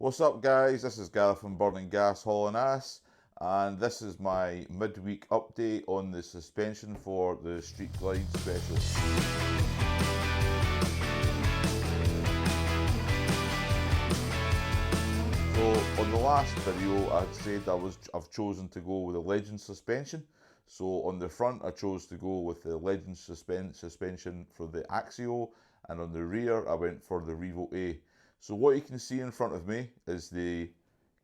What's up guys, this is Gareth from Burning Gas Hauling Ass, and this is my midweek update on the suspension for the Street Glide Special. So on the last video I had said I've chosen to go with a Legend suspension. So on the front I chose to go with the Legend suspension for the Axio, and on the rear I went for the Revo A. So what you can see in front of me is the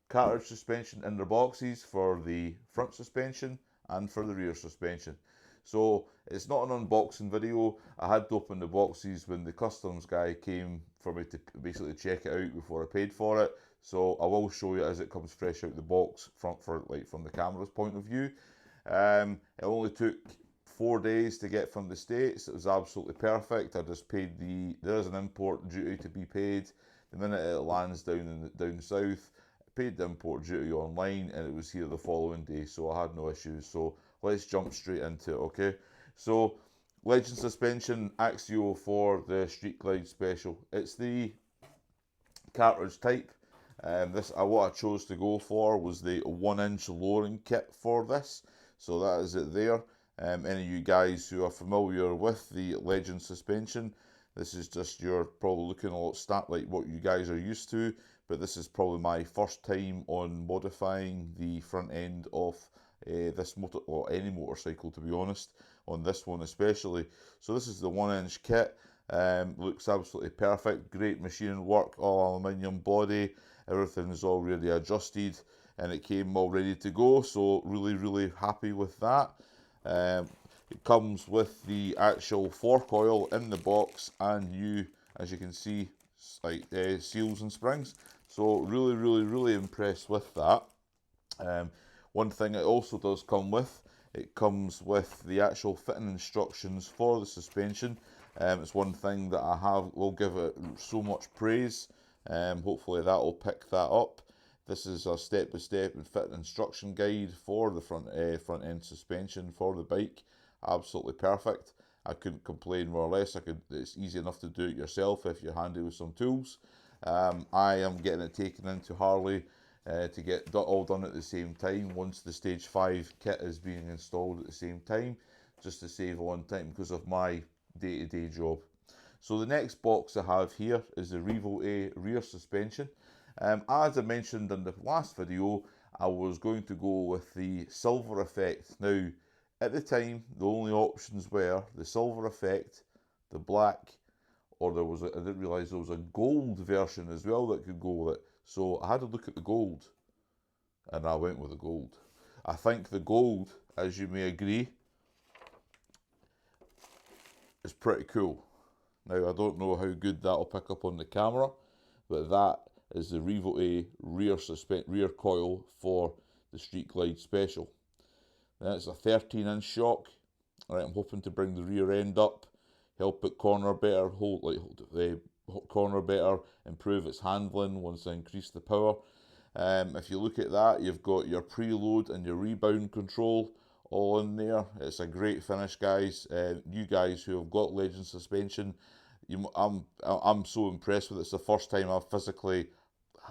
cartridge suspension in their boxes for the front suspension and for the rear suspension. So it's not an unboxing video. I had to open the boxes when the customs guy came for me to basically check it out before I paid for it. So I will show you as it comes fresh out the box from the camera's point of view. It only took 4 days to get from the States. It was absolutely perfect. I just paid there is an import duty to be paid. The minute it lands down south, I paid the import duty online and it was here the following day, so I had no issues. So let's jump straight into it, okay? So Legend suspension Axio for the Street Glide Special. It's the cartridge type. What I chose to go for was the 1-inch lowering kit for this. So that is it there. Any of you guys who are familiar with the Legend suspension, this is just, you're probably looking a lot like what you guys are used to, but this is probably my first time on modifying the front end of this or any motorcycle, to be honest, on this one especially. So this is the 1-inch kit. Looks absolutely perfect, great machining work, all aluminium body, everything is already adjusted and it came all ready to go, so really happy with that. It comes with the actual fork oil in the box and new, as you can see, like seals and springs. So really impressed with that. One thing it also does come with, it comes with the actual fitting instructions for the suspension. It's one thing that will give it so much praise. Hopefully that will pick that up. This is a step-by-step and fitting instruction guide for the front end suspension for the bike. Absolutely perfect. I couldn't complain more or less. It's easy enough to do it yourself if you're handy with some tools. I am getting it taken into Harley to get all done at the same time once the Stage 5 kit is being installed at the same time, just to save on time because of my day-to-day job. So the next box I have here is the Revo A rear suspension. As I mentioned in the last video, I was going to go with the silver effect. Now, at the time, the only options were the silver effect, the black, or I didn't realise there was a gold version as well that could go with it. So I had to look at the gold, and I went with the gold. I think the gold, as you may agree, is pretty cool. Now, I don't know how good that'll pick up on the camera, but that is the Revo A rear coil for the Street Glide Special. Then it's a 13-inch shock. Alright, I'm hoping to bring the rear end up, help it corner better, hold the corner better, improve its handling once I increase the power. If you look at that, you've got your preload and your rebound control all in there. It's a great finish, guys. You guys who have got Legend suspension, I'm so impressed with it. It's the first time I've physically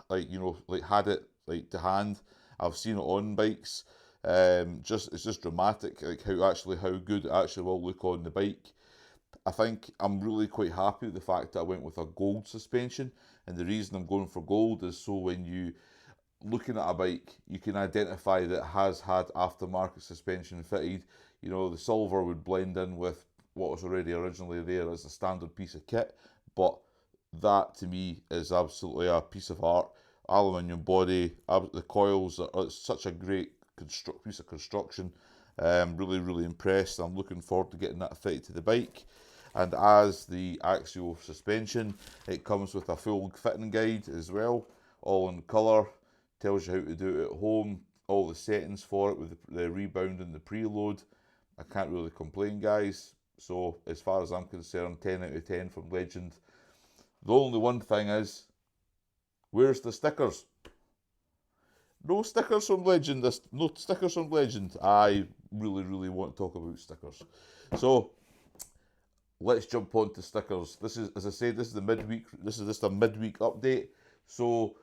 had it to hand. I've seen it on bikes. It's just dramatic, like how good it actually will look on the bike. I think I'm really quite happy with the fact that I went with a gold suspension, and the reason I'm going for gold is so when you looking at a bike, you can identify that it has had aftermarket suspension fitted. You know, the silver would blend in with what was already originally there as a standard piece of kit, but that to me is absolutely a piece of art. Aluminium body, the coils are such a great piece of construction. Really impressed. I'm looking forward to getting that fitted to the bike. And as the Axio suspension, it comes with a full fitting guide as well, all in colour, tells you how to do it at home, all the settings for it with the rebound and the preload. I can't really complain, guys. So as far as I'm concerned, 10 out of 10 from Legend. The only one thing is, where's the stickers? No stickers from Legend. No stickers from Legend. I really want to talk about stickers. So let's jump on to stickers. This is, as I said, this is the midweek. This is just a midweek update. So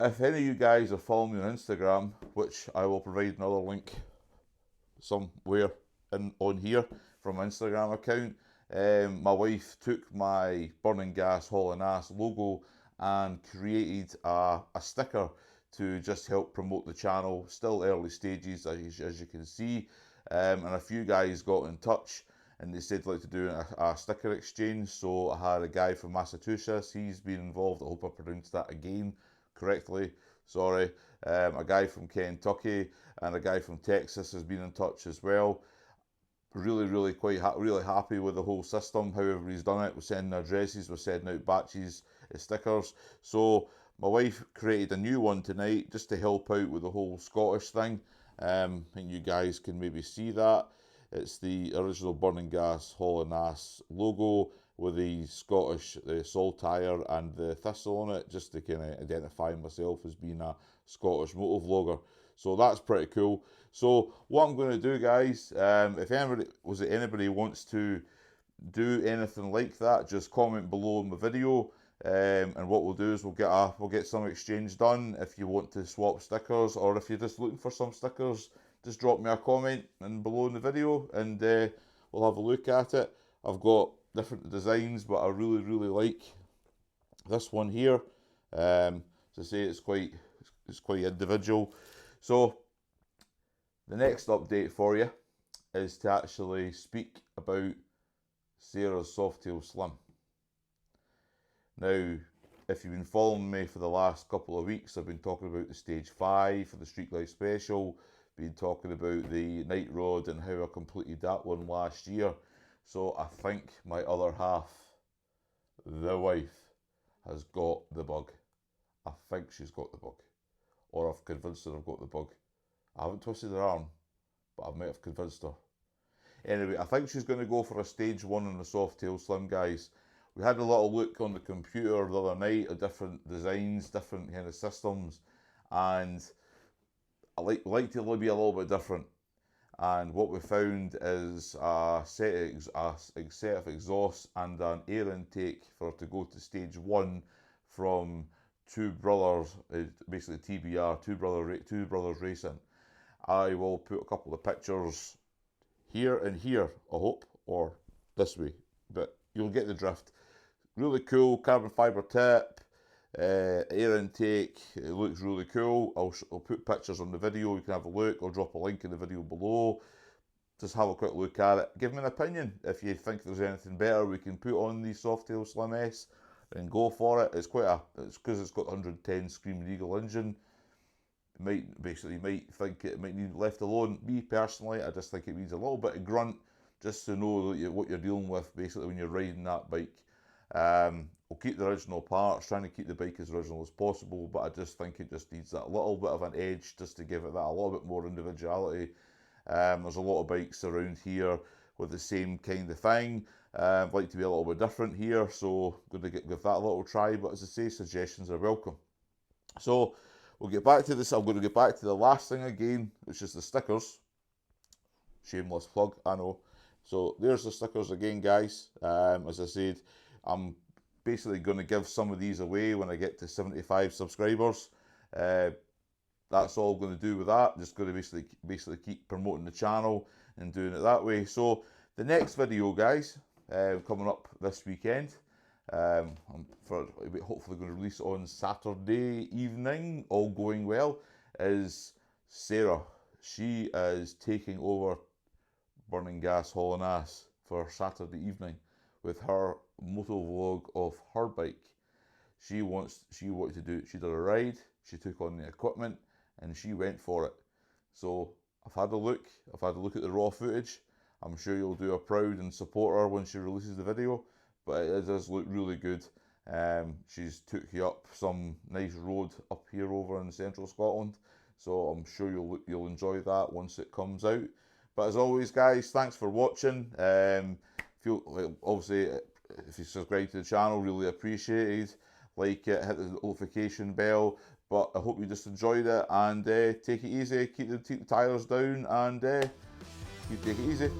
if any of you guys are following me on Instagram, which I will provide another link somewhere on here from my Instagram account, my wife took my Burning Gas Haul and Ass logo and created a sticker to just help promote the channel. Still early stages, as you can see, and a few guys got in touch and they said they'd like to do a sticker exchange. So I had a guy from Massachusetts, he's been involved. I hope I pronounced that again correctly, sorry. A guy from Kentucky and a guy from Texas has been in touch as well. Really really happy with the whole system, how everybody's done it. We're sending addresses, we're sending out batches of stickers. So my wife created a new one tonight just to help out with the whole Scottish thing. I think you guys can maybe see that. It's the original Burning Gas Haul and Ass logo with the Scottish saltire and the thistle on it, just to kind of identify myself as being a Scottish motor vlogger. So that's pretty cool. So what I'm going to do, guys, if anybody wants to do anything like that, just comment below in the video, and what we'll do is we'll get some exchange done. If you want to swap stickers, or if you're just looking for some stickers, just drop me a comment below in the video, and we'll have a look at it. I've got different designs, but I really like this one here. As I say, it's quite individual. So the next update for you is to actually speak about Sarah's Softail Slim. Now, if you've been following me for the last couple of weeks, I've been talking about the Stage 5 for the Street Life Special, been talking about the Night Rod and how I completed that one last year. So I think my other half, the wife, has got the bug. I think she's got the bug. Or I've convinced her I've got the bug. I haven't twisted her arm, but I might have convinced her. Anyway, I think she's going to go for a Stage 1 on the Softail Slim, guys. We had a little look on the computer the other night at different designs, different kind of systems, and I like to be a little bit different. And what we found is a set of exhausts and an air intake for to go to Stage 1 from Two Brothers, basically TBR, Two Brothers Racing. I will put a couple of pictures here and here, I hope, or this way, but you'll get the drift. Really cool carbon fibre tip, air intake. It looks really cool. I'll put pictures on the video, you can have a look. I'll drop a link in the video below. Just have a quick look at it. Give me an opinion. If you think there's anything better we can put on the Softail Slim S, then go for it. It's because it's got 110 Screaming Eagle engine. Might think it might need left alone. Me personally, I just think it needs a little bit of grunt, just to know what you're dealing with basically when you're riding that bike. We'll keep the original parts, trying to keep the bike as original as possible, but I just think it just needs that little bit of an edge, just to give it that a little bit more individuality. There's a lot of bikes around here with the same kind of thing. I'd like to be a little bit different here, so I'm going to give that a little try, but as I say, suggestions are welcome. So we'll get back to this. I'm going to get back to the last thing again, which is the stickers. Shameless plug, I know. So there's the stickers again, guys. As I said, I'm basically going to give some of these away when I get to 75 subscribers. That's all I'm going to do with that. Just going to basically keep promoting the channel and doing it that way. So the next video, guys, coming up this weekend, I'm hopefully going to release on Saturday evening, all going well, is Sarah. She is taking over Burning Gas Haul and Ass for Saturday evening with her moto vlog of her bike. She did a ride, she took on the equipment, and she went for it. So I've had a look at the raw footage. I'm sure you'll do her proud and support her when she releases the video, but it does look really good. She's took you up some nice road up here over in central Scotland, so I'm sure you'll enjoy that once it comes out. But as always, guys, thanks for watching. Obviously, if you subscribe to the channel, really appreciated. Like it, hit the notification bell. But I hope you just enjoyed it, and take it easy. Keep the tires down, and take it easy.